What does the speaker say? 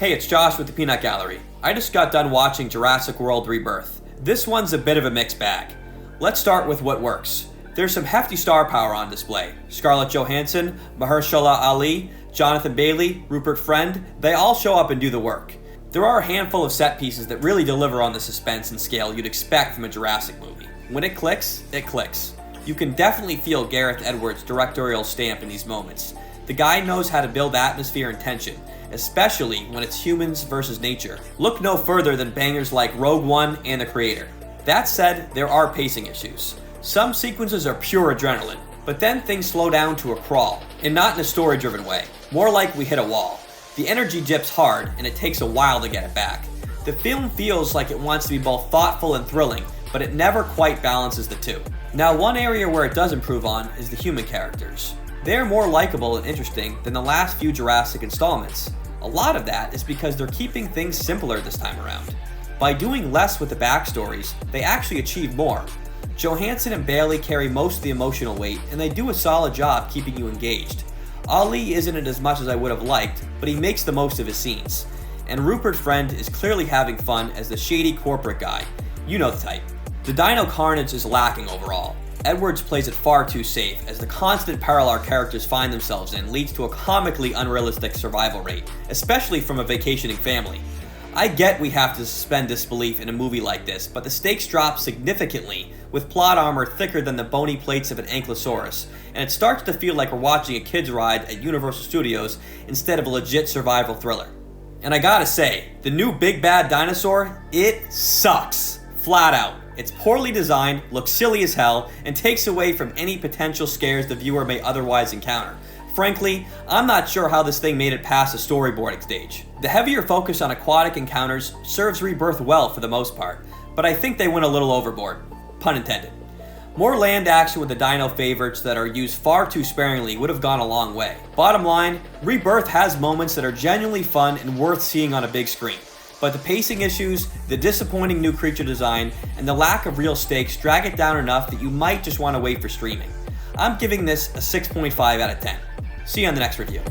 Hey, it's Josh with the Peanut Gallery. I just got done watching Jurassic World Rebirth. This one's a bit of a mixed bag. Let's start with what works. There's some hefty star power on display. Scarlett Johansson, Mahershala Ali, Jonathan Bailey, Rupert Friend, they all show up and do the work. There are a handful of set pieces that really deliver on the suspense and scale you'd expect from a Jurassic movie. When it clicks, it clicks. You can definitely feel Gareth Edwards' directorial stamp in these moments. The guy knows how to build atmosphere and tension, especially when it's humans versus nature. Look no further than bangers like Rogue One and The Creator. That said, there are pacing issues. Some sequences are pure adrenaline, but then things slow down to a crawl, and not in a story-driven way, more like we hit a wall. The energy dips hard, and it takes a while to get it back. The film feels like it wants to be both thoughtful and thrilling, but it never quite balances the two. Now, one area where it does improve on is the human characters. They're more likable and interesting than the last few Jurassic installments. A lot of that is because they're keeping things simpler this time around. By doing less with the backstories, they actually achieve more. Johansson and Bailey carry most of the emotional weight, and they do a solid job keeping you engaged. Ali isn't it as much as I would have liked, but he makes the most of his scenes. And Rupert Friend is clearly having fun as the shady corporate guy. You know the type. The dino carnage is lacking overall. Edwards plays it far too safe, as the constant peril our characters find themselves in leads to a comically unrealistic survival rate, especially from a vacationing family. I get we have to suspend disbelief in a movie like this, but the stakes drop significantly with plot armor thicker than the bony plates of an ankylosaurus, and it starts to feel like we're watching a kid's ride at Universal Studios instead of a legit survival thriller. And I gotta say, the new big bad dinosaur, it sucks. Flat out. It's poorly designed, looks silly as hell, and takes away from any potential scares the viewer may otherwise encounter. Frankly, I'm not sure how this thing made it past the storyboarding stage. The heavier focus on aquatic encounters serves Rebirth well for the most part, but I think they went a little overboard. Pun intended. More land action with the dino favorites that are used far too sparingly would have gone a long way. Bottom line, Rebirth has moments that are genuinely fun and worth seeing on a big screen. But the pacing issues, the disappointing new creature design, and the lack of real stakes drag it down enough that you might just want to wait for streaming. I'm giving this a 6.5 out of 10. See you on the next review.